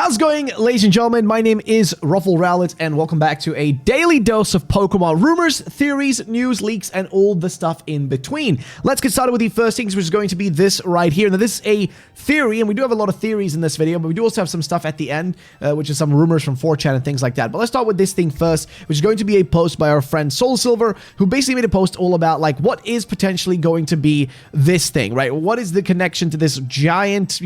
How's it going, ladies and gentlemen? My name is RuffledRowlit, and welcome back to a daily dose of Pokemon rumors, theories, news, leaks, and all the stuff in between. Let's get started with the first things, which is going to be this right here. Now, this is a theory, and we do have a lot of theories in this video, but we do also have some stuff at the end, which is some rumors from 4chan and things like that. But let's start with this thing first, which is going to be a post by our friend SoulSilver, who basically made a post all about, like, what is potentially going to be this thing, right? What is the connection to this giant,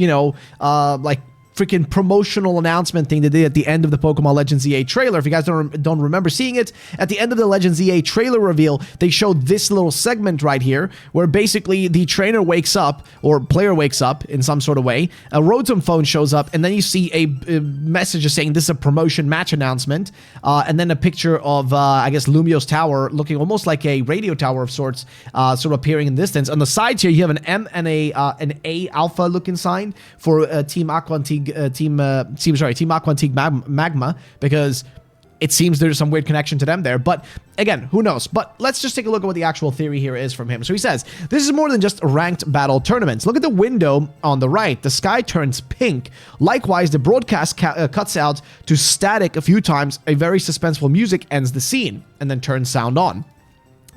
like, freaking promotional announcement thing they did at the end of the Pokemon Legends EA trailer. If you guys don't remember seeing it, at the end of the Legends EA trailer reveal, they showed this little segment right here, where basically the trainer wakes up, or player wakes up in some sort of way, a Rotom phone shows up, and then you see a message saying this is a promotion match announcement, and then a picture of, I guess, Lumio's tower, looking almost like a radio tower of sorts, sort of appearing in the distance. On the sides here, you have an M and an A alpha looking sign for Team Aqua and Team Aqua and Team Magma, because it seems there's some weird connection to them there. But again, who knows? But let's just take a look at what the actual theory here is from him. So he says, this is more than just ranked battle tournaments. Look at the window on the right. The sky turns pink. Likewise, the broadcast cuts out to static a few times. A very suspenseful music ends the scene and then turns sound on.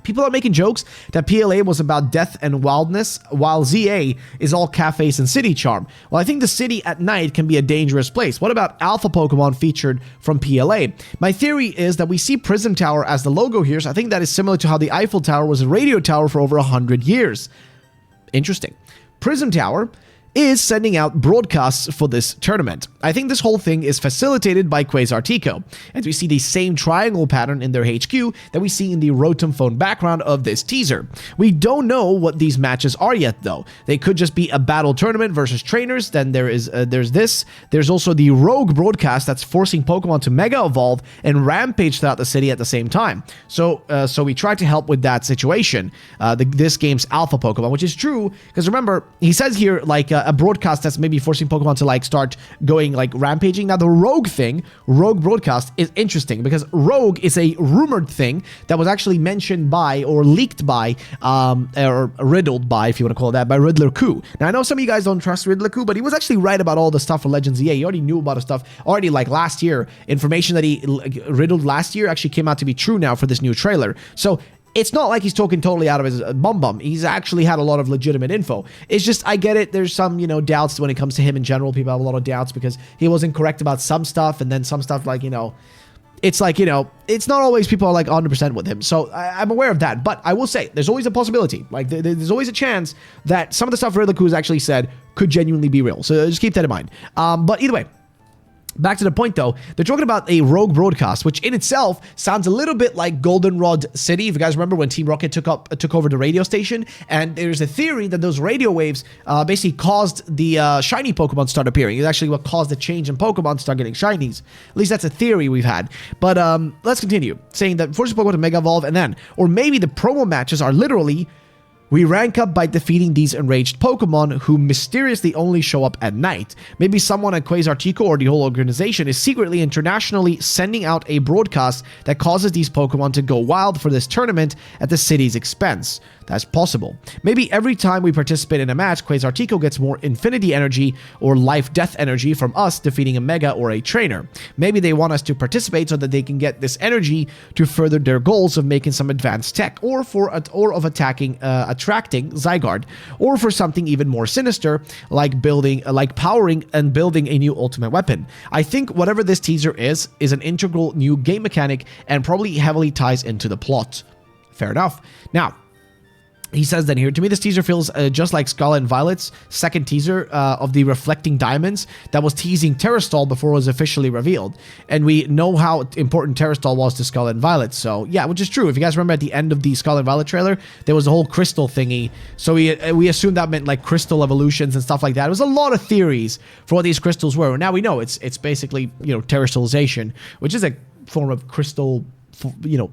People are making jokes that PLA was about death and wildness, while ZA is all cafes and city charm. Well, I think the city at night can be a dangerous place. What about alpha Pokemon featured from PLA? My theory is that we see Prism Tower as the logo here, so I think that is similar to how the Eiffel Tower was a radio tower for over 100 years. Interesting. Prism Tower is sending out broadcasts for this tournament. I think this whole thing is facilitated by Quasartico, as we see the same triangle pattern in their HQ that we see in the Rotom phone background of this teaser. We don't know what these matches are yet, though. They could just be a battle tournament versus trainers. Then there's this. There's also the Rogue broadcast that's forcing Pokemon to Mega Evolve and rampage throughout the city at the same time. So we tried to help with that situation. This game's alpha Pokemon, which is true, because remember, he says here, like, a broadcast that's maybe forcing Pokemon to, like, start going, like, rampaging. Now, the Rogue broadcast is interesting, because Rogue is a rumored thing that was actually mentioned by, or leaked by, or riddled by, if you want to call it that, by Riddler Khu. Now, I know some of you guys don't trust Riddler Khu, but he was actually right about all the stuff for Legends EA. He already knew about the stuff already, like, last year. Information that he riddled last year actually came out to be true now for this new trailer. So it's not like he's talking totally out of his bum. He's actually had a lot of legitimate info. It's just, I get it, there's some, doubts when it comes to him in general. People have a lot of doubts because he wasn't correct about some stuff, and then some stuff, like, it's like, it's not always people are, like, 100% with him. So I'm aware of that. But I will say, there's always a possibility. Like, there's always a chance that some of the stuff Riddler Khu has actually said could genuinely be real. So just keep that in mind. But either way, back to the point, though, they're talking about a Rogue broadcast, which in itself sounds a little bit like Goldenrod City. If you guys remember when Team Rocket took over the radio station, and there's a theory that those radio waves basically caused the shiny Pokemon to start appearing. It's actually what caused the change in Pokemon to start getting shinies. At least that's a theory we've had. But let's continue, saying that forces Pokemon to Mega Evolve, and then, or maybe the promo matches are literally, we rank up by defeating these enraged Pokemon who mysteriously only show up at night. Maybe someone at Quasartico or the whole organization is secretly internationally sending out a broadcast that causes these Pokemon to go wild for this tournament at the city's expense. That's possible. Maybe every time we participate in a match, Quasartico gets more infinity energy or life-death energy from us defeating a Mega or a trainer. Maybe they want us to participate so that they can get this energy to further their goals of making some advanced tech, or of attracting Zygarde, or for something even more sinister, like powering and building a new ultimate weapon. I think whatever this teaser is an integral new game mechanic and probably heavily ties into the plot. Fair enough. Now, he says then here, to me this teaser feels just like Scarlet and Violet's second teaser of the Reflecting Diamonds that was teasing Terrastall before it was officially revealed. And we know how important Terrastall was to Scarlet and Violet, so yeah, which is true. If you guys remember at the end of the Scarlet and Violet trailer, there was a whole crystal thingy, so we assumed that meant, like, crystal evolutions and stuff like that. It was a lot of theories for what these crystals were. Now we know it's basically, terrestrialization, which is a form of crystal,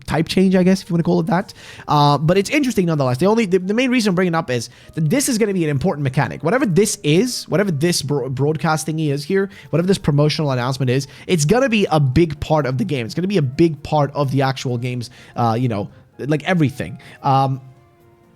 type change, I guess, if you want to call it that. But it's interesting nonetheless. The main reason I'm bringing it up is that this is going to be an important mechanic. Whatever this is, whatever this broadcasting is here, whatever this promotional announcement is, it's going to be a big part of the game. It's going to be a big part of the actual game's, like everything.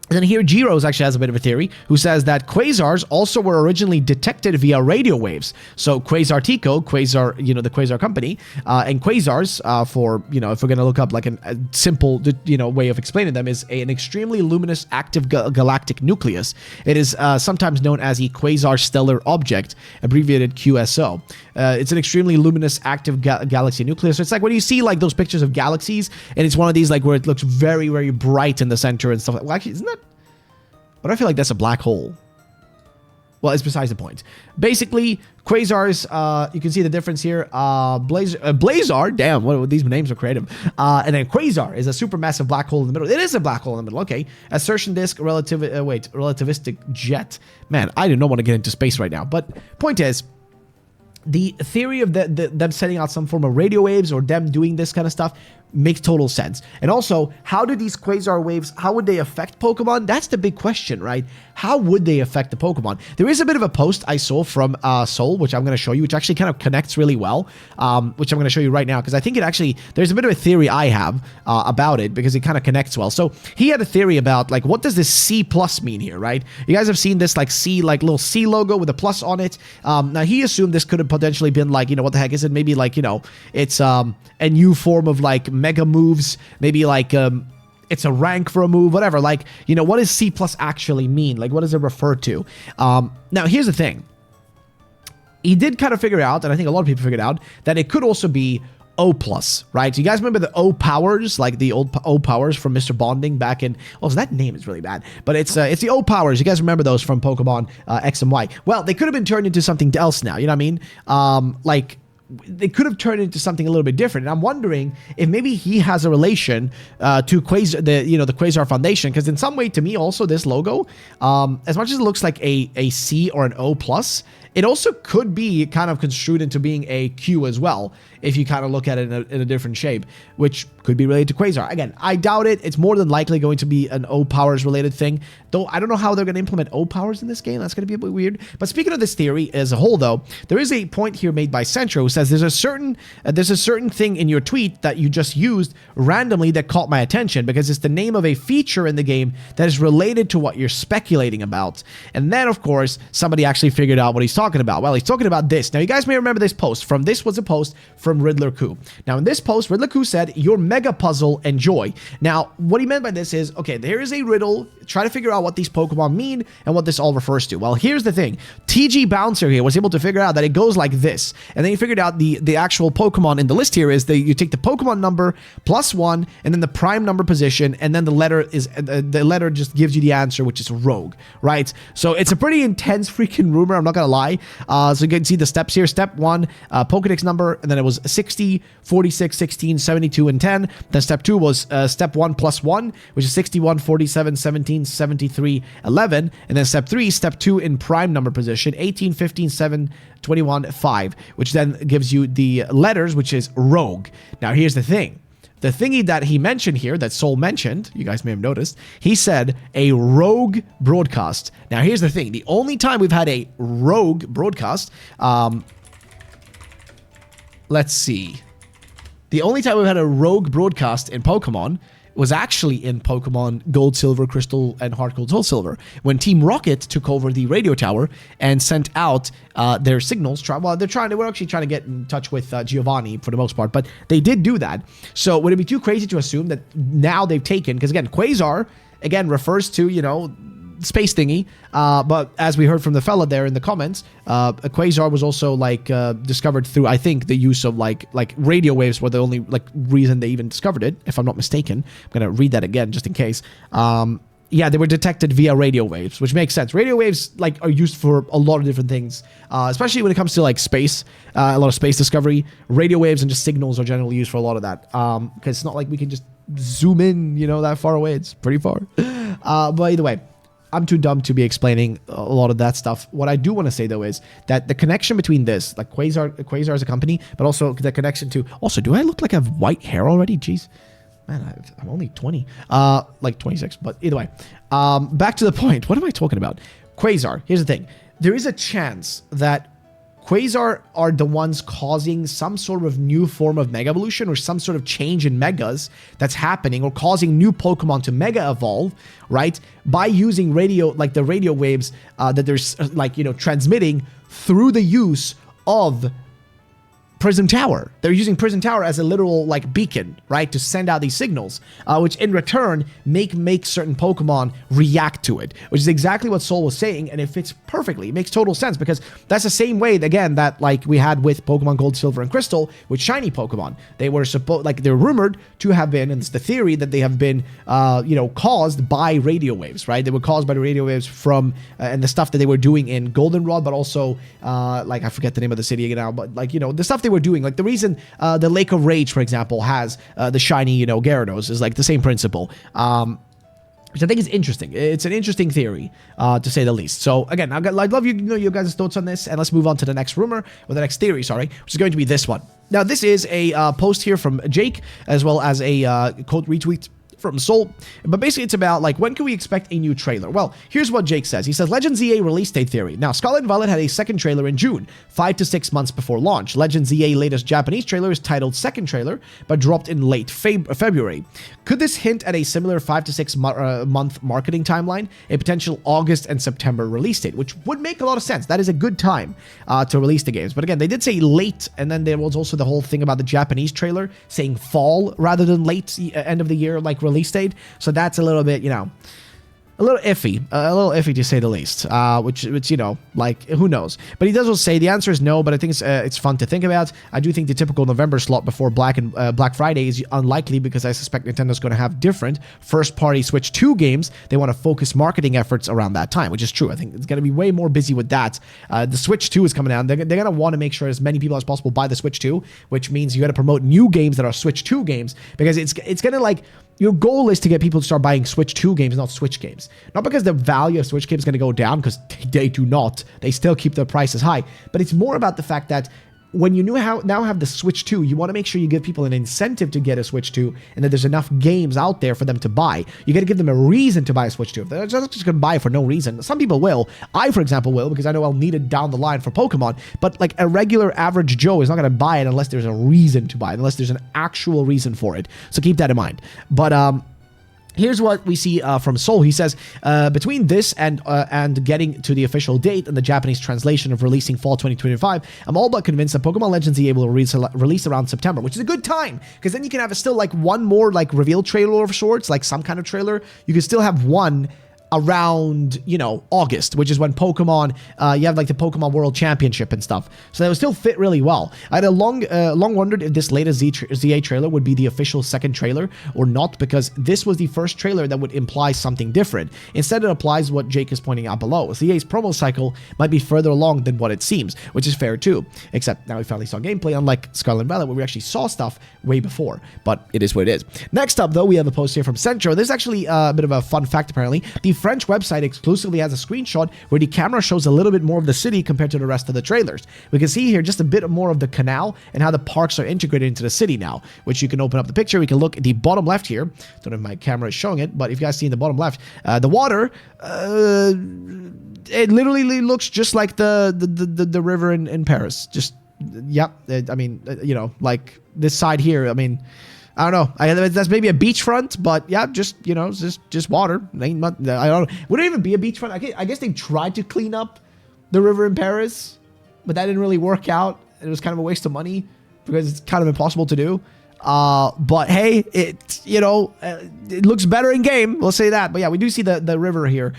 And then here, Giros actually has a bit of a theory, who says that quasars also were originally detected via radio waves. So Quasartico, Quasar, the Quasar company, and quasars, for, if we're going to look up like a simple, way of explaining them, is an extremely luminous active galactic nucleus. It is sometimes known as a quasar stellar object, abbreviated QSO. It's an extremely luminous active galaxy nucleus. So it's like when you see like those pictures of galaxies, and it's one of these like where it looks very, very bright in the center and stuff. Well, actually, isn't that? But I feel like that's a black hole. Well, it's besides the point. Basically, quasars, you can see the difference here. Blazar, damn, these names are creative. And then quasar is a supermassive black hole in the middle. It is a black hole in the middle, okay. Assertion disk, relativistic jet. Man, I do not want to get into space right now. But point is, the theory of them sending out some form of radio waves or them doing this kind of stuff makes total sense. And also, how do these quasar waves, how would they affect Pokemon? That's the big question, right? How would they affect the Pokemon? There is a bit of a post I saw from Soul, which I'm going to show you, which actually kind of connects really well, which I'm going to show you right now, because I think it actually, there's a bit of a theory I have about it, because it kind of connects well. So he had a theory about, like, what does this C plus mean here, right? You guys have seen this, like, C, like, little C logo with a plus on it. Now, he assumed this could have potentially been, like, what the heck is it? Maybe, like, it's a new form of, like, mega moves, maybe like it's a rank for a move, whatever. Like, what does C plus actually mean? Like, what does it refer to? Now, here's the thing. He did kind of figure out, and I think a lot of people figured out, that it could also be O plus, right? So you guys remember the O powers, like the old O powers from Mr. Bonding back in, so that name is really bad, but it's the O powers. You guys remember those from Pokemon X and Y. Well, they could have been turned into something else now, you know what I mean? Like, they could have turned into something a little bit different. And I'm wondering if maybe he has a relation to Quasar, the Quasar Foundation, because in some way, to me, also this logo, as much as it looks like a C or an O plus, it also could be kind of construed into being a Q as well, if you kind of look at it in a different shape, which could be related to Quasar. Again, I doubt it. It's more than likely going to be an O powers related thing, though I don't know how they're going to implement O powers in this game. That's going to be a bit weird. But speaking of this theory as a whole, though, there is a point here made by Centro who says there's a certain thing in your tweet that you just used randomly that caught my attention, because it's the name of a feature in the game that is related to what you're speculating about. And then, of course, somebody actually figured out what he's talking about. Well, he's talking about this. Now, you guys may remember this post. This was a post from Riddler Khu. Now, in this post, Riddler Khu said, "Your mega puzzle, enjoy." Now, what he meant by this is, okay, there is a riddle. Try to figure out what these Pokemon mean and what this all refers to. Well, here's the thing. TG Bouncer here was able to figure out that it goes like this. And then he figured out the actual Pokemon in the list here is that you take the Pokemon number +1 and then the prime number position, and then the letter just gives you the answer, which is Rogue, right? So it's a pretty intense freaking rumor, I'm not gonna lie. So you can see the steps here. Step 1, Pokedex number, and then it was 60, 46, 16, 72, and 10. Then step 2 was step 1 +1, which is 61, 47, 17, 73, 11. And then step 3, step 2 in prime number position, 18, 15, 7, 21, 5, which then gives you the letters, which is Rogue. Now, here's the thing. The thingy that he mentioned here, that Soul mentioned, you guys may have noticed, he said a rogue broadcast. Now, here's the thing. The only time we've had a rogue broadcast, let's see. The only time we've had a rogue broadcast in Pokemon was actually in Pokemon Gold, Silver, Crystal, and Heart Gold, Soul Silver, when Team Rocket took over the radio tower and sent out their signals. They were actually trying to get in touch with Giovanni for the most part, but they did do that. So would it be too crazy to assume that now they've taken, because again, Quasar, again, refers to, space thingy, but as we heard from the fella there in the comments, a Quasar was also like discovered through, I think, the use of like radio waves were the only reason they even discovered it, if I'm not mistaken. I'm gonna read that again just in case. Yeah, they were detected via radio waves, which makes sense. Radio waves are used for a lot of different things, especially when it comes to space, a lot of space discovery. Radio waves and just signals are generally used for a lot of that, because it's not like we can just zoom in, that far away. It's pretty far. But either way, I'm too dumb to be explaining a lot of that stuff. What I do want to say, though, is that the connection between this, like Quasar as a company, but also the connection to... Also, do I look like I have white hair already? Jeez. Man, I'm only 20. Like 26, but either way. Back to the point. What am I talking about? Quasar. Here's the thing. There is a chance that Quasar are the ones causing some sort of new form of Mega Evolution or some sort of change in Megas that's happening, or causing new Pokemon to Mega Evolve, right? By using radio, like the radio waves that they're like, you know, transmitting through the use of Prism Tower. They're using Prism Tower as a literal like beacon, right, to send out these signals, which in return make certain Pokemon react to it, which is exactly what Soul was saying, and it fits perfectly. It makes total sense because that's the same way, again, that like we had with Pokemon Gold, Silver, and Crystal with shiny Pokemon. They were they're rumored to have been, and it's the theory that they have been, you know, caused by radio waves, right? They were caused by the radio waves from and the stuff that they were doing in Goldenrod, but also like I forget the name of the city again now, but like, you know, the stuff they were doing, like the reason the Lake of Rage, for example, has the shiny, you know, Gyarados is like the same principle, which I think is interesting. It's an interesting theory, to say the least. So again, I'd love you know your guys' thoughts on this, and let's move on to the next rumor, or the next theory, sorry, which is going to be this one. Now, this is a post here from Jake, as well as a quote retweet from Soul, but basically it's about like, when can we expect a new trailer? Well, here's what Jake says. He says, Legends EA release date theory. Now, Scarlet and Violet had a second trailer in June, 5 to 6 months before launch. Legends EA latest Japanese trailer is titled Second Trailer, but dropped in late February. Could this hint at a similar 5 to 6 month marketing timeline, a potential August and September release date, which would make a lot of sense. That is a good time to release the games. But again, they did say late, and then there was also the whole thing about the Japanese trailer saying fall rather than late, end of the year, like release date. So that's a little bit, you know, a little iffy to say the least, which you know, like, who knows. But he does also say the answer is no, but I think it's fun to think about. I do think the typical November slot before Black Friday is unlikely, because I suspect Nintendo's going to have different first-party Switch 2 games. They want to focus marketing efforts around that time, which is true. I think it's going to be way more busy with that. The Switch 2 is coming out. They're going to want to make sure as many people as possible buy the Switch 2, which means you got to promote new games that are Switch 2 games, because it's going to, like, your goal is to get people to start buying Switch 2 games, not Switch games. Not because the value of Switch games is going to go down, because they do not. They still keep their prices high. But it's more about the fact that when you now have the Switch 2, you want to make sure you give people an incentive to get a Switch 2, and that there's enough games out there for them to buy. You got to give them a reason to buy a Switch 2. If they're just going to buy it for no reason, some people will. I, for example, will, because I know I'll need it down the line for Pokemon. But like a regular average Joe is not going to buy it unless there's a reason to buy it, unless there's an actual reason for it. So keep that in mind. But here's what we see from Soul. He says, between this and getting to the official date and the Japanese translation of releasing fall 2025, I'm all but convinced that Pokemon Legends EA will release around September, which is a good time, because then you can have still like one more like reveal trailer of sorts, like some kind of trailer. You can still have one around, you know, August, which is when Pokemon, you have like the Pokemon World Championship and stuff. So that would still fit really well. I had a long wondered if this latest ZA trailer would be the official second trailer or not, because this was the first trailer that would imply something different. Instead, it applies what Jake is pointing out below. ZA's promo cycle might be further along than what it seems, which is fair too. Except now we finally saw gameplay, unlike Scarlet and Violet, where we actually saw stuff way before. But it is what it is. Next up, though, we have a post here from Centro. This is actually a bit of a fun fact, apparently. The French website exclusively has a screenshot where the camera shows a little bit more of the city compared to the rest of the trailers. We can see here just a bit more of the canal and how the parks are integrated into the city now, which you can open up the picture. We can look at the bottom left here. Don't know if my camera is showing it, but if you guys see in the bottom left, the water, it literally looks just like the river in Paris. Just, yep. I mean, you know, like this side here, I mean, I don't know. That's maybe a beachfront, but yeah, just, you know, just water. I don't know. Would it even be a beachfront? I guess they tried to clean up the river in Paris, but that didn't really work out. It was kind of a waste of money because it's kind of impossible to do. But hey, it, you know, it looks better in game. We'll say that. But yeah, we do see the river here.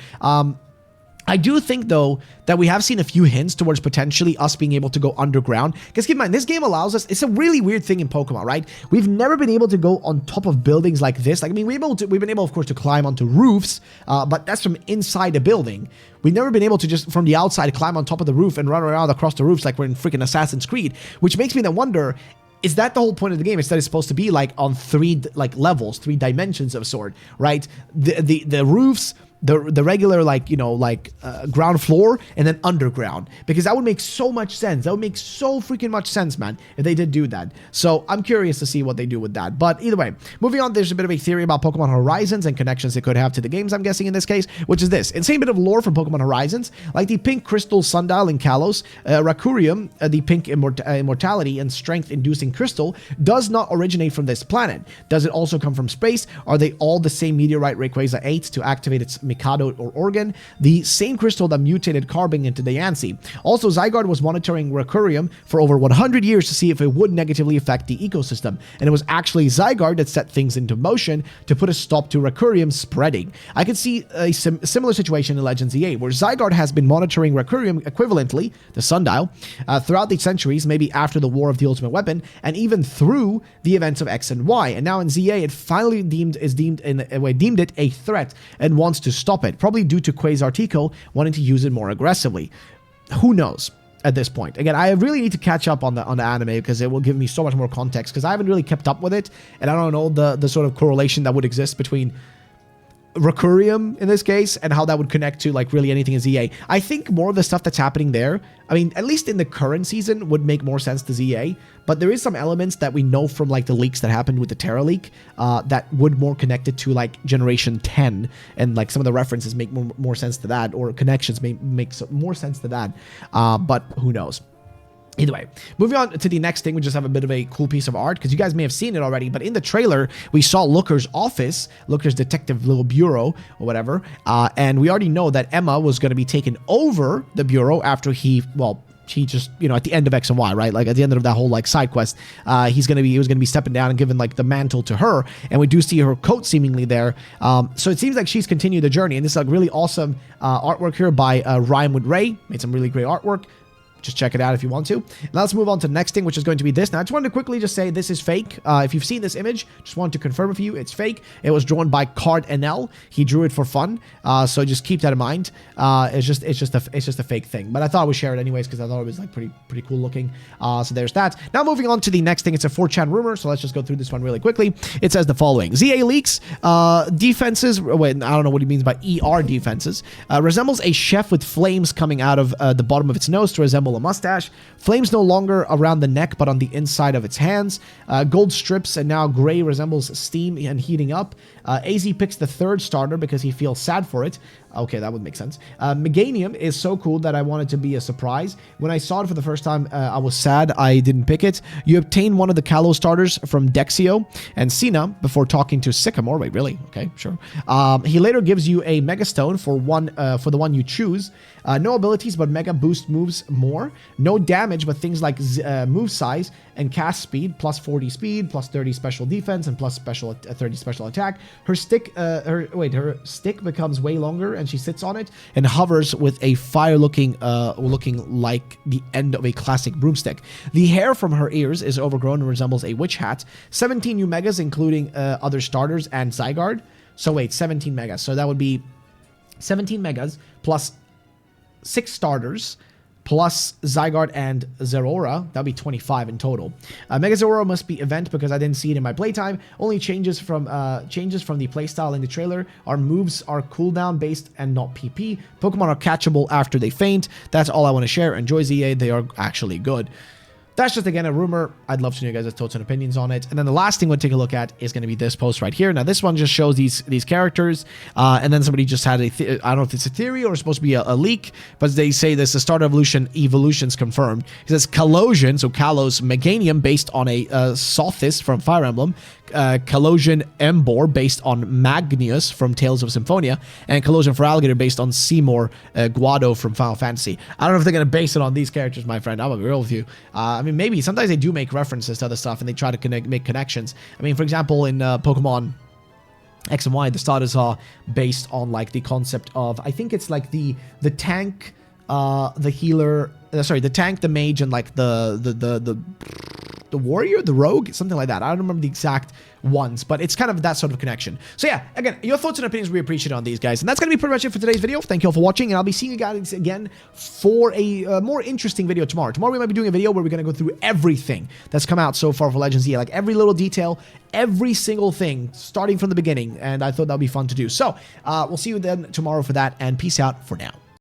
I do think, though, that we have seen a few hints towards potentially us being able to go underground. Because keep in mind, this game allows us, it's a really weird thing in Pokemon, right? We've never been able to go on top of buildings like this. Like, I mean, we've been able, of course, to climb onto roofs, but that's from inside a building. We've never been able to just, from the outside, climb on top of the roof and run around across the roofs like we're in freaking Assassin's Creed, which makes me then wonder, is that the whole point of the game? Is that it's supposed to be like on three levels, 3 dimensions of sort, right? The roofs the regular, like, you know, like ground floor and then underground, because that would make so much sense. That would make so freaking much sense, man, if they did do that. So I'm curious to see what they do with that. But either way, moving on, there's a bit of a theory about Pokemon Horizons and connections it could have to the games, I'm guessing, in this case, which is this insane bit of lore from Pokemon Horizons. Like the pink crystal sundial in Kalos, Rakurium, the pink immortality and strength inducing crystal, does not originate from this planet. Does it also come from space? Are they all the same meteorite Rayquaza 8 to activate its Mikado or organ? The same crystal that mutated Carbink into Diancie. Also, Zygarde was monitoring Rakurium for over 100 years to see if it would negatively affect the ecosystem, and it was actually Zygarde that set things into motion to put a stop to Rakurium spreading. I could see a similar situation in Legends EA, where Zygarde has been monitoring Rakurium equivalently, the sundial, throughout the centuries, maybe after the War of the Ultimate Weapon, and even through the events of X and Y. And now in ZA, it finally deemed it a threat and wants to stop it, probably due to Quasartico wanting to use it more aggressively. Who knows at this point? Again, I really need to catch up on the anime, because it will give me so much more context, because I haven't really kept up with it, and I don't know the sort of correlation that would exist between Rakurium in this case and how that would connect to like really anything in ZA. I think more of the stuff that's happening there, I mean, at least in the current season, would make more sense to ZA, but there is some elements that we know from like the leaks that happened with the Terra leak that would more connect it to like Generation 10, and like some of the references make more sense to that, or connections make more sense to that, but who knows. Either way, moving on to the next thing, we just have a bit of a cool piece of art, because you guys may have seen it already, but in the trailer, we saw Looker's office, Looker's detective little bureau, or whatever, and we already know that Emma was going to be taken over the bureau after he just, you know, at the end of X and Y, right? Like at the end of that whole like side quest, he was going to be stepping down and giving like the mantle to her, and we do see her coat seemingly there. So it seems like she's continued the journey, and this is like really awesome artwork here by Rhyme with Ray. Made some really great artwork. Just check it out if you want to. Now let's move on to the next thing, which is going to be this. Now I just wanted to quickly just say this is fake. If you've seen this image, just wanted to confirm with you it's fake. It was drawn by Card NL. He drew it for fun, so just keep that in mind. It's just a fake thing, but I thought I would share it anyways, because I thought it was like pretty cool looking. So there's that. Now moving on to the next thing, it's a 4chan rumor, so let's just go through this one really quickly. It says the following: ZA leaks defenses. Wait, I don't know what he means by ER defenses. Resembles a chef with flames coming out of the bottom of its nose to resemble a mustache. Flames no longer around the neck, but on the inside of its hands. Gold strips, and now gray resembles steam and heating up. AZ picks the third starter because he feels sad for it. Okay, that would make sense. Meganium is so cool that I want it to be a surprise. When I saw it for the first time, I was sad I didn't pick it. You obtain one of the Kalos starters from Dexio and Cena before talking to Sycamore. Wait, really? Okay, sure. He later gives you a Mega Stone for the one you choose. No abilities, but Mega Boost moves more. No damage, but things like move size and cast speed, plus 40 speed, plus 30 special defense, and plus 30 special attack. Her stick becomes way longer, and she sits on it and hovers with a fire looking like the end of a classic broomstick. The hair from her ears is overgrown and resembles a witch hat. 17 new megas, including other starters and Zygarde. So wait, 17 megas. So that would be 17 megas plus 6 starters plus Zygarde and Zeraora. That'd be 25 in total. Mega Zeraora must be event because I didn't see it in my playtime. Only changes from the playstyle in the trailer. Our moves are cooldown based and not PP. Pokemon are catchable after they faint. That's all I want to share. Enjoy ZA. They are actually good. That's just, again, a rumor. I'd love to know your guys' thoughts and opinions on it. And then the last thing we'll take a look at is going to be this post right here. Now, this one just shows these characters. And then somebody just had I don't know if it's a theory or it's supposed to be a leak, but they say this: the Starter Evolution's confirmed. It says Kalosian, so Kalos Meganium, based on a Sothis from Fire Emblem. Kalosian Embor, based on Magnius from Tales of Symphonia. And Kalosian for Alligator, based on Seymour Guado from Final Fantasy. I don't know if they're going to base it on these characters, my friend. I'm going to be real with you. I mean, maybe sometimes they do make references to other stuff and they try to make connections. I mean, for example, in Pokemon X and Y, the starters are based on like the concept of, I think it's like the tank, the healer, the tank, the mage, and like the the warrior, the rogue, something like that. I don't remember the exact ones, but it's kind of that sort of connection. So yeah, again, your thoughts and opinions we appreciate on these guys. And that's going to be pretty much it for today's video. Thank you all for watching, and I'll be seeing you guys again for a more interesting video tomorrow. Tomorrow we might be doing a video where we're going to go through everything that's come out so far for Legends EA, like every little detail, every single thing, starting from the beginning, and I thought that would be fun to do. So we'll see you then tomorrow for that, and peace out for now.